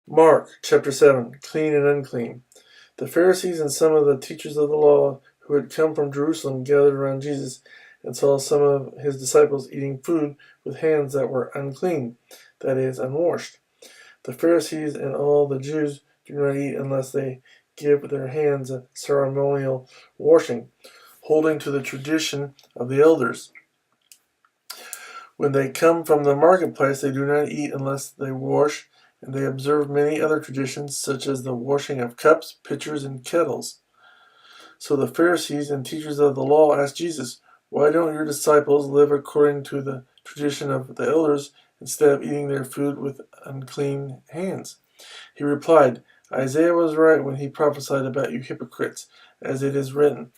Mark chapter 7, clean and unclean. The Pharisees and some of the teachers of the law who had come from Jerusalem gathered around Jesus and saw some of his disciples eating food with hands that were unclean, that is, unwashed. The Pharisees and all the Jews do not eat unless they give their hands a ceremonial washing, holding to the tradition of the elders. When they come from the marketplace, they do not eat unless they wash, and they observe many other traditions, such as the washing of cups, pitchers, and kettles. So the Pharisees and teachers of the law asked Jesus, "Why don't your disciples live according to the tradition of the elders instead of eating their food with unclean hands?" He replied, "Isaiah was right when he prophesied about you hypocrites, as it is written,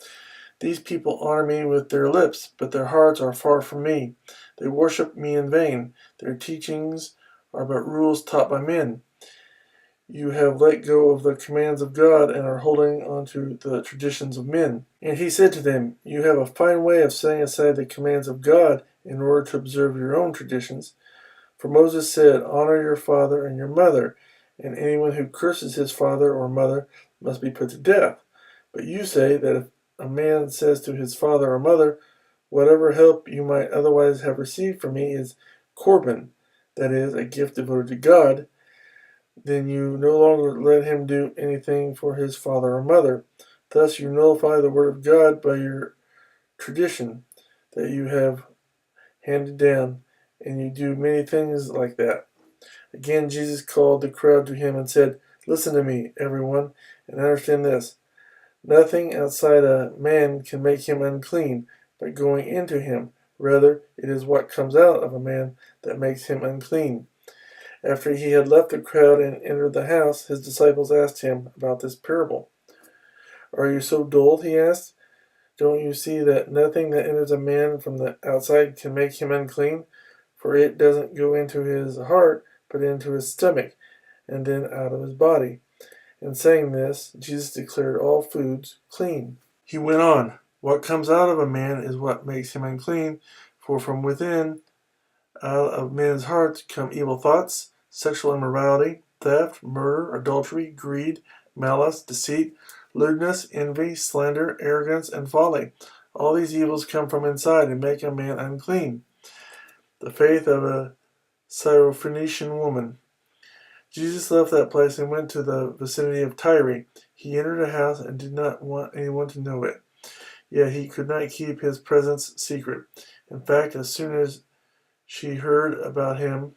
'These people honor me with their lips, but their hearts are far from me. They worship me in vain. Their teachings are but rules taught by men.' You have let go of the commands of God and are holding on to the traditions of men." And he said to them, "You have a fine way of setting aside the commands of God in order to observe your own traditions. For Moses said, 'Honor your father and your mother,' and anyone who curses his father or mother must be put to death. But you say that if a man says to his father or mother, 'Whatever help you might otherwise have received from me is Corban,' that is, a gift devoted to God, then you no longer let him do anything for his father or mother. Thus you nullify the word of God by your tradition that you have handed down, and you do many things like that." Again, Jesus called the crowd to him and said, "Listen to me, everyone, and understand this. Nothing outside a man can make him unclean by going into him. Rather, it is what comes out of a man that makes him unclean." After he had left the crowd and entered the house, his disciples asked him about this parable. "Are you so dull?" he asked. "Don't you see that nothing that enters a man from the outside can make him unclean? For it doesn't go into his heart, but into his stomach, and then out of his body." In saying this, Jesus declared all foods clean. He went on, "What comes out of a man is what makes him unclean, for from within, out of men's hearts come evil thoughts, sexual immorality, theft, murder, adultery, greed, malice, deceit, lewdness, envy, slander, arrogance, and folly. All these evils come from inside and make a man unclean." The faith of a Syrophoenician woman. Jesus left that place and went to the vicinity of Tyre. He entered a house and did not want anyone to know it. Yet he could not keep his presence secret. In fact, as soon as she heard about him,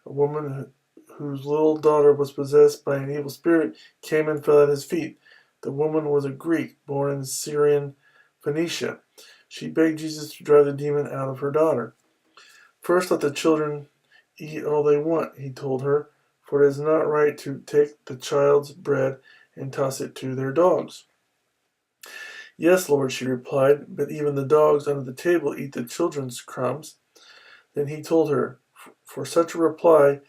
a woman whose little daughter was possessed by an evil spirit came and fell at his feet. The woman was a Greek, born in Syrian Phoenicia. She begged Jesus to drive the demon out of her daughter. "First let the children eat all they want," he told her, "for it is not right to take the child's bread and toss it to their dogs." "Yes, Lord," she replied, "but even the dogs under the table eat the children's crumbs." Then he told her, "For such a reply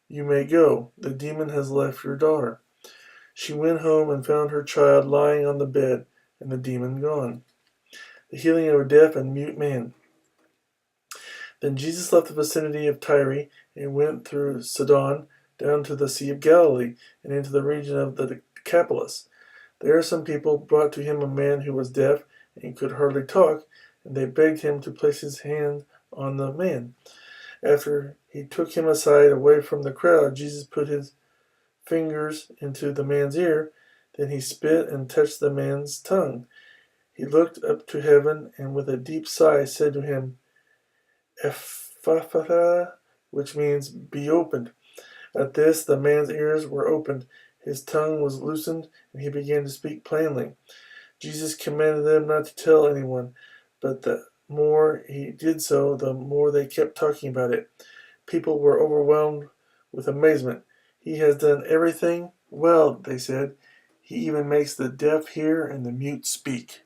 you may go. The demon has left your daughter." She went home and found her child lying on the bed and the demon gone. The healing of a deaf and mute man. Then Jesus left the vicinity of Tyre and went through Sidon down to the Sea of Galilee and into the region of the Defiles. There some people brought to him a man who was deaf and could hardly talk, and they begged him to place his hand on the man. After he took him aside away from the crowd, Jesus put his fingers into the man's ear. Then he spit and touched the man's tongue. He looked up to heaven and with a deep sigh said to him, "Ephphatha," which means "be opened." At this the man's ears were opened, his tongue was loosened, and he began to speak plainly. Jesus commanded them not to tell anyone, but the more he did so, the more they kept talking about it. People were overwhelmed with amazement. "He has done everything well," they said. "He even makes the deaf hear and the mute speak."